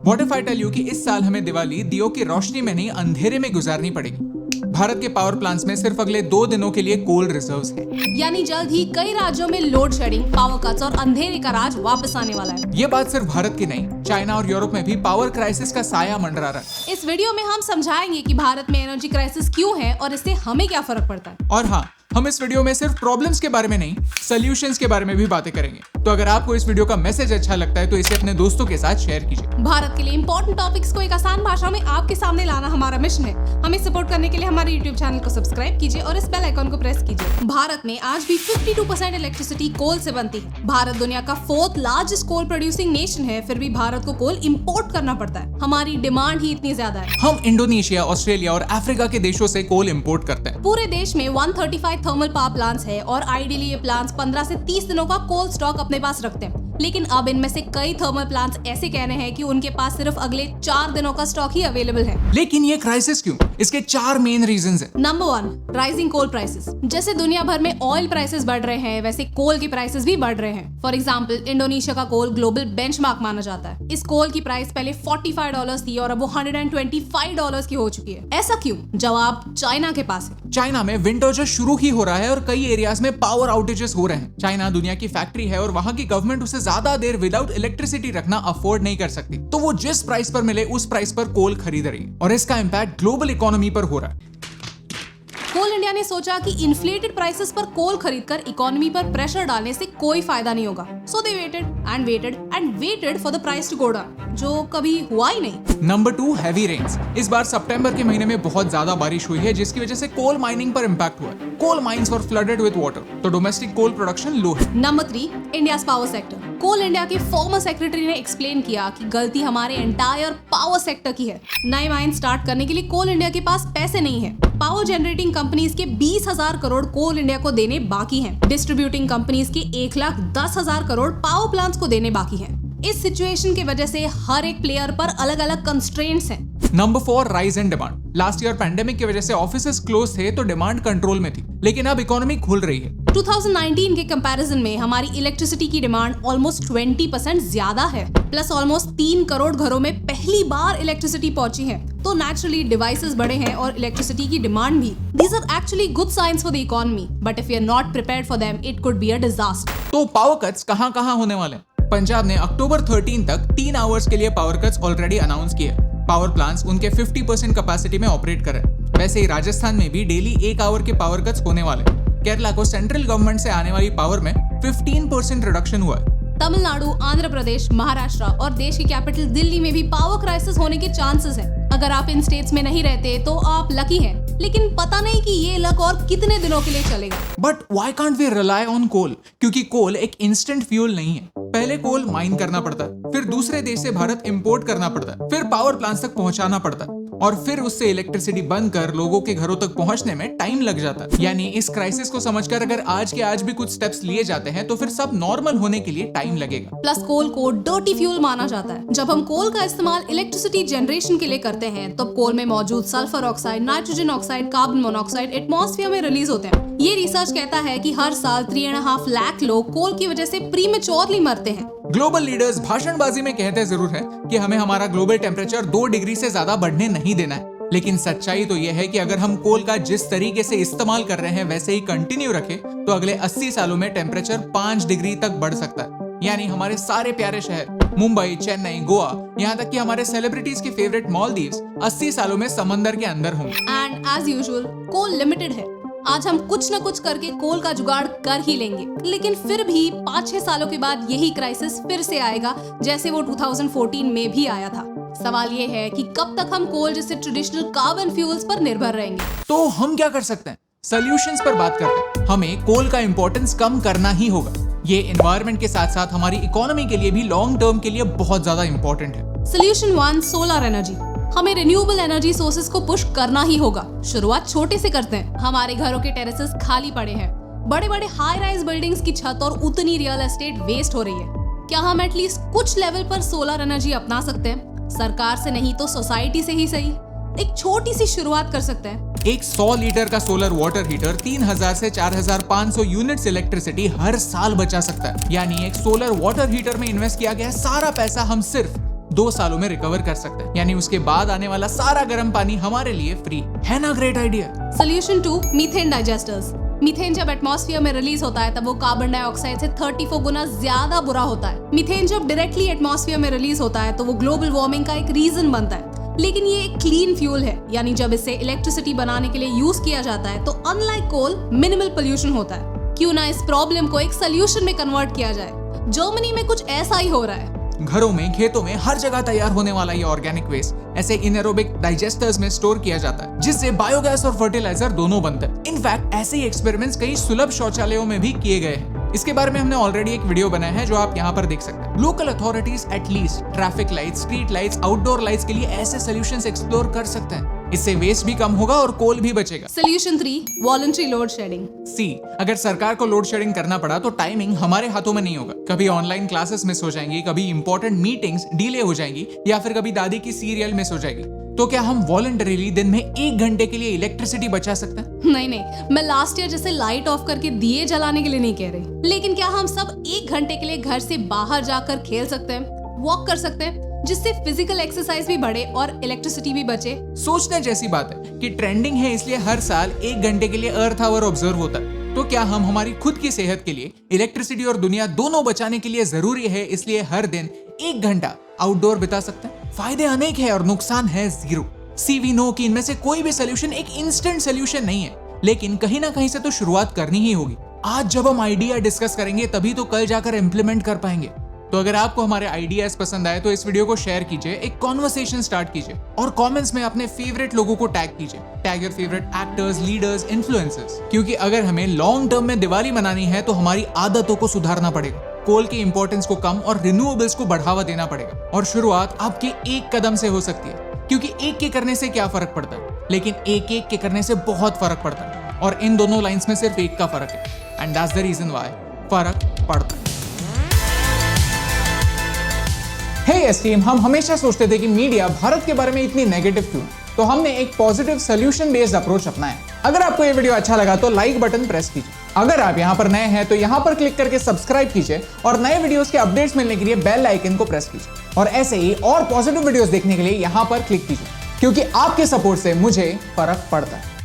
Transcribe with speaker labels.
Speaker 1: What if I tell you कि इस साल हमें दिवाली दियों की रोशनी में नहीं अंधेरे में गुजारनी पड़ेगी। भारत के पावर प्लांट्स में सिर्फ अगले 2 दिनों के लिए कोल रिजर्व्स है।
Speaker 2: यानी जल्द ही कई राज्यों में लोड शेडिंग, पावर कट्स और अंधेरे का राज वापस आने वाला है।
Speaker 1: ये बात सिर्फ भारत की नहीं, चाइना और यूरोप में भी पावर क्राइसिस का साया मंडरा रहा है।
Speaker 2: इस वीडियो में हम समझाएंगे कि भारत में एनर्जी क्राइसिस क्यों है और इससे हमें क्या फर्क पड़ता है।
Speaker 1: और हाँ, हम इस वीडियो में सिर्फ प्रॉब्लम्स के बारे में नहीं, सॉल्यूशंस के बारे में भी बातें करेंगे। तो अगर आपको इस वीडियो का मैसेज अच्छा लगता है तो इसे अपने दोस्तों के साथ शेयर कीजिए।
Speaker 2: भारत के लिए इंपॉर्टेंट टॉपिक्स को एक आसान भाषा में आपके सामने लाना हमारा मिशन है। हमें सपोर्ट करने के लिए हमारे यूट्यूब चैनल को सब्सक्राइब कीजिए और इस बेल आइकन को प्रेस कीजिए। भारत में आज भी 52% इलेक्ट्रिसिटी कोल से बनती है। भारत दुनिया का 4th लार्जेस्ट कोल प्रोड्यूसिंग नेशन है, फिर भी भारत को कोल इंपोर्ट करना पड़ता है। हमारी डिमांड ही इतनी ज्यादा है।
Speaker 1: हम इंडोनेशिया, ऑस्ट्रेलिया और अफ्रीका के देशों से कोल इंपोर्ट करते हैं।
Speaker 2: पूरे देश में 135 थर्मल पावर प्लांट्स है और आइडियली ये प्लांट्स 15 से 30 दिनों का कोल स्टॉक अपने पास रखते हैं। लेकिन अब इनमें से कई थर्मल प्लांट्स ऐसे कह रहे हैं कि उनके पास सिर्फ अगले 4 दिनों का स्टॉक ही अवेलेबल है।
Speaker 1: लेकिन ये क्राइसिस क्यों? इसके 4 मेन रीजंस हैं।
Speaker 2: नंबर 1, राइजिंग कोल प्राइसेस। जैसे दुनिया भर में ऑयल प्राइसेस बढ़ रहे हैं, वैसे कोल के प्राइसेस भी बढ़ रहे हैं। फॉर एग्जांपल, इंडोनेशिया का कोल ग्लोबल बेंचमार्क माना जाता है। इस कोल की प्राइस पहले $45 थी और अब वो $125 की हो चुकी है। ऐसा क्यों? जवाब चाइना के पास है।
Speaker 1: चाइना में विंटर जो शुरू ही हो रहा है और कई एरियाज में पावर आउटेजेस हो रहे हैं। चाइना दुनिया की फैक्ट्री है और वहां की गवर्नमेंट उसे ज्यादा देर विदाउट इलेक्ट्रिसिटी रखना अफोर्ड नहीं कर सकती, तो वो जिस प्राइस पर मिले उस प्राइस पर कोल खरीद रही है और इसका इम्पैक्ट ग्लोबल इकोनॉमी पर हो रहा है।
Speaker 2: कोल इंडिया ने सोचा कि इन्फ्लेटेड प्राइसेस पर कोल खरीदकर इकोनॉमी पर प्रेशर डालने से कोई फायदा नहीं होगा। So they waited for the price to go down, जो कभी हुआ ही नहीं।
Speaker 1: Number 2, heavy rains. इस बार सितंबर के महीने में बहुत ज्यादा बारिश हुई है, जिसकी वजह से कोल माइनिंग पर इम्पैक्ट हुआ है। Coal mines were flooded with water, तो डोमेस्टिक कोल प्रोडक्शन लो है।
Speaker 2: Number 3, India's power sector. Coal India के फॉर्मर सेक्रेटरी ने एक्सप्लेन किया कि गलती हमारे एंटायर पावर सेक्टर की है। नए माइन स्टार्ट करने के लिए कोल इंडिया के पास पैसे नहीं है। पावर जनरेटिंग कंपनीज के 20,000 करोड़ कोल इंडिया को देने बाकी हैं। डिस्ट्रीब्यूटिंग कंपनीज के 1,10,000 करोड़ पावर प्लांट्स को देने बाकी हैं। इस सिचुएशन की वजह से हर एक प्लेयर पर अलग अलग कंस्ट्रेंट्स हैं।
Speaker 1: Number 4, rise in demand. Last year pandemic की वजह से ऑफिसेस क्लोज थे तो डिमांड कंट्रोल में थी, लेकिन अब इकोनॉमी खुल रही है।
Speaker 2: 2019 के कंपैरिजन में हमारी इलेक्ट्रिसिटी की डिमांड ऑलमोस्ट 20% ज्यादा है। प्लस ऑलमोस्ट 3 करोड़ घरों में पहली बार इलेक्ट्रिसिटी पहुंची है, तो नेचुरली डिवाइसेस बढ़े हैं और इलेक्ट्रिसिटी की डिमांड भी। These are actually good signs for the economy, but if we are not prepared for them, it could be a disaster.
Speaker 1: तो पावर कट्स कहां होने वाले हैं? पंजाब ने अक्टूबर 13 तक 3 आवर्स के लिए पावर कट्स ऑलरेडी अनाउंस किए। पावर प्लांट्स उनके 50% कैपेसिटी में ऑपरेट कर रहे हैं। वैसे ही राजस्थान में भी डेली 1 आवर के पावर कट्स होने वाले। केरला को सेंट्रल गवर्नमेंट से आने वाली पावर में 15% रिडक्शन हुआ है।
Speaker 2: तमिलनाडु, आंध्र प्रदेश, महाराष्ट्र और देश की कैपिटल दिल्ली में भी पावर क्राइसिस होने के चांसेस हैं। अगर आप इन स्टेट्स में नहीं रहते तो आप लकी हैं, लेकिन पता नहीं कि ये लक और कितने दिनों के लिए चलेगा।
Speaker 1: But why can't we rely on coal? क्योंकि कोल एक इंस्टेंट फ्यूल नहीं है। पहले कोल माइन करना पड़ता है, फिर दूसरे देश से भारत इंपोर्ट करना पड़ता है, फिर पावर प्लांट्स तक पहुंचाना पड़ता है और फिर उससे इलेक्ट्रिसिटी बनकर लोगों के घरों तक पहुंचने में टाइम लग जाता है। यानी इस क्राइसिस को समझकर अगर आज के आज भी कुछ स्टेप्स लिए जाते हैं तो फिर सब नॉर्मल होने के लिए टाइम लगेगा।
Speaker 2: प्लस कोल को डर्टी फ्यूल माना जाता है। जब हम कोल का इस्तेमाल इलेक्ट्रिसिटी जनरेशन के लिए करते हैं तो कोल में मौजूद sulphur oxide, nitrogen oxide, carbon monoxide atmosphere में रिलीज होते हैं। ये रिसर्च कहता है कि हर साल 3.5 लाख लोग कोल की वजह से प्रीमेच्योरली मरते हैं।
Speaker 1: ग्लोबल लीडर्स भाषणबाजी में कहते जरूर है कि हमें हमारा ग्लोबल टेम्परेचर 2 डिग्री से ज्यादा बढ़ने नहीं देना है, लेकिन सच्चाई तो यह है कि अगर हम कोल का जिस तरीके से इस्तेमाल कर रहे हैं वैसे ही कंटिन्यू रखें तो अगले 80 सालों में टेम्परेचर 5 डिग्री तक बढ़ सकता है। यानी हमारे सारे प्यारे शहर मुंबई, चेन्नई, गोवा, यहाँ तक कि हमारे सेलिब्रिटीज के फेवरेट मालदीव्स 80 सालों में समंदर के अंदर होंगे।
Speaker 2: And as usual coal limited है। आज हम कुछ न कुछ करके कोल का जुगाड़ कर ही लेंगे, लेकिन फिर भी 5-6 सालों के बाद यही क्राइसिस फिर से आएगा, जैसे वो 2014 में भी आया था। सवाल ये है कि कब तक हम कोल जैसे ट्रेडिशनल कार्बन फ्यूल्स पर निर्भर रहेंगे।
Speaker 1: तो हम क्या कर सकते हैं? सॉल्यूशंस पर बात करते हैं। हमें कोल का इंपॉर्टेंस कम करना ही होगा। ये एनवायरनमेंट के साथ साथ हमारी इकोनॉमी के लिए भी लॉन्ग टर्म के लिए बहुत ज्यादा इंपॉर्टेंट है।
Speaker 2: Solution 1, solar energy. हमें रिन्यूएबल एनर्जी सोर्सेज को पुश करना ही होगा। शुरुआत छोटे से करते हैं। हमारे घरों के टेरेसेस खाली पड़े हैं, बड़े बड़े हाई राइज बिल्डिंग्स की छत और उतनी रियल एस्टेट वेस्ट हो रही है। क्या हम एटलीस्ट कुछ लेवल पर सोलर एनर्जी अपना सकते हैं? सरकार से नहीं तो सोसाइटी से ही सही, एक छोटी सी शुरुआत कर सकते हैं।
Speaker 1: एक 100 लीटर का सोलर वाटर हीटर 3000 से 4500 यूनिट्स इलेक्ट्रिसिटी हर साल बचा सकता है। यानी एक सोलर वाटर हीटर में इन्वेस्ट किया गया सारा पैसा हम सिर्फ 2 सालों में रिकवर कर सकता है, यानी उसके बाद आने वाला सारा गर्म पानी हमारे लिए फ्री है ना। Great idea.
Speaker 2: Solution 2, methane digesters. Methane जब एटमॉस्फेयर में रिलीज होता है तब वो कार्बन डाइऑक्साइड से 34 गुना ज्यादा बुरा होता है। मीथेन जब डायरेक्टली एटमॉस्फेयर में रिलीज होता है तो वो ग्लोबल वार्मिंग का एक रीजन बनता है, लेकिन ये एक क्लीन फ्यूल है, यानी जब इसे इलेक्ट्रिसिटी बनाने के लिए यूज किया जाता है तो अनलाइक कोल मिनिमल पोल्यूशन होता है। क्यों ना इस प्रॉब्लम को एक सोल्यूशन में कन्वर्ट किया जाए। जर्मनी में कुछ ऐसा ही हो रहा है।
Speaker 1: घरों में, खेतों में, हर जगह तैयार होने वाला ये ऑर्गेनिक वेस्ट ऐसे इनएरोबिक डाइजेस्टर्स में स्टोर किया जाता है, जिससे बायोगैस और फर्टिलाइजर दोनों बनते हैं। इनफैक्ट ऐसे ही एक्सपेरिमेंट्स कई सुलभ शौचालयों में भी किए गए हैं। इसके बारे में हमने ऑलरेडी एक वीडियो बनाया है जो आप यहाँ पर देख सकते हैं। Local authorities at least traffic lights, street lights, outdoor lights के लिए ऐसे सॉल्यूशंस एक्सप्लोर कर सकते हैं। इससे वेस्ट भी कम होगा और कोल भी बचेगा।
Speaker 2: Solution 3, voluntary load shedding.
Speaker 1: See, अगर सरकार को लोड शेडिंग करना पड़ा तो टाइमिंग हमारे हाथों में नहीं होगा। कभी ऑनलाइन क्लासेस मिस हो जाएंगी, कभी इंपॉर्टेंट मीटिंग्स डिले हो जाएंगी, या फिर कभी दादी की सीरियल मिस हो जाएगी। तो क्या हम वॉलंटरीली दिन में 1 घंटे के लिए इलेक्ट्रिसिटी बचा सकते हैं?
Speaker 2: नहीं, मैं लास्ट ईयर जैसे लाइट ऑफ करके दिए जलाने के लिए नहीं कह रही, लेकिन क्या हम सब 1 घंटे के लिए घर से बाहर जाकर खेल सकते हैं, वॉक कर सकते हैं, जिससे फिजिकल एक्सरसाइज भी बढ़े और इलेक्ट्रिसिटी भी बचे।
Speaker 1: सोचने जैसी बात है कि ट्रेंडिंग है, इसलिए हर साल 1 घंटे के लिए अर्थ आवर ऑब्जर्व होता है। तो क्या हम हमारी खुद की सेहत के लिए इलेक्ट्रिसिटी और दुनिया दोनों बचाने के लिए जरूरी है, इसलिए हर दिन 1 घंटा आउटडोर बिता सकते हैं? फायदे अनेक है और नुकसान है 0। वी नो कि इनमें से कोई भी सोल्यूशन एक इंस्टेंट सोल्यूशन नहीं है, लेकिन कहीं ना कहीं से तो शुरुआत करनी ही होगी। आज जब हम आइडिया डिस्कस करेंगे तभी तो कल जाकर इंप्लीमेंट कर पाएंगे। तो अगर आपको हमारे आइडियाज पसंद आए तो इस वीडियो को शेयर कीजिए, एक कॉन्वर्सेशन स्टार्ट कीजिए और कमेंट्स में अपने फेवरेट लोगों को टैग कीजिए। Tag your favourite actors, leaders, influencers, क्योंकि अगर हमें लॉन्ग टर्म में दिवाली मनानी है तो हमारी आदतों को सुधारना पड़ेगा। कोल की इंपॉर्टेंस को कम और रिन्यूएबल्स को बढ़ावा देना पड़ेगा। और शुरुआत आपके एक कदम से हो सकती है, क्योंकि एक के करने से क्या फर्क पड़ता है, लेकिन एक एक के करने से बहुत फर्क पड़ता है। और इन दोनों लाइंस में सिर्फ एक का फर्क है, and that's the reason why फर्क पड़ता है। हे एस्टीम, हम हमेशा सोचते थे कि मीडिया भारत के बारे में इतनी नेगेटिव क्यों, तो हमने एक पॉजिटिव सोल्यूशन बेस्ड अप्रोच अपनाया। अगर आपको ये वीडियो अच्छा लगा तो लाइक बटन प्रेस कीजिए। अगर आप यहाँ पर नए हैं तो यहाँ पर क्लिक करके सब्सक्राइब कीजिए और नए वीडियोस के अपडेट्स मिलने के लिए बेल आइकन को प्रेस कीजिए। और ऐसे ही और पॉजिटिव वीडियोस देखने के लिए यहाँ पर क्लिक कीजिए, क्योंकि आपके सपोर्ट से मुझे फर्क पड़ता है।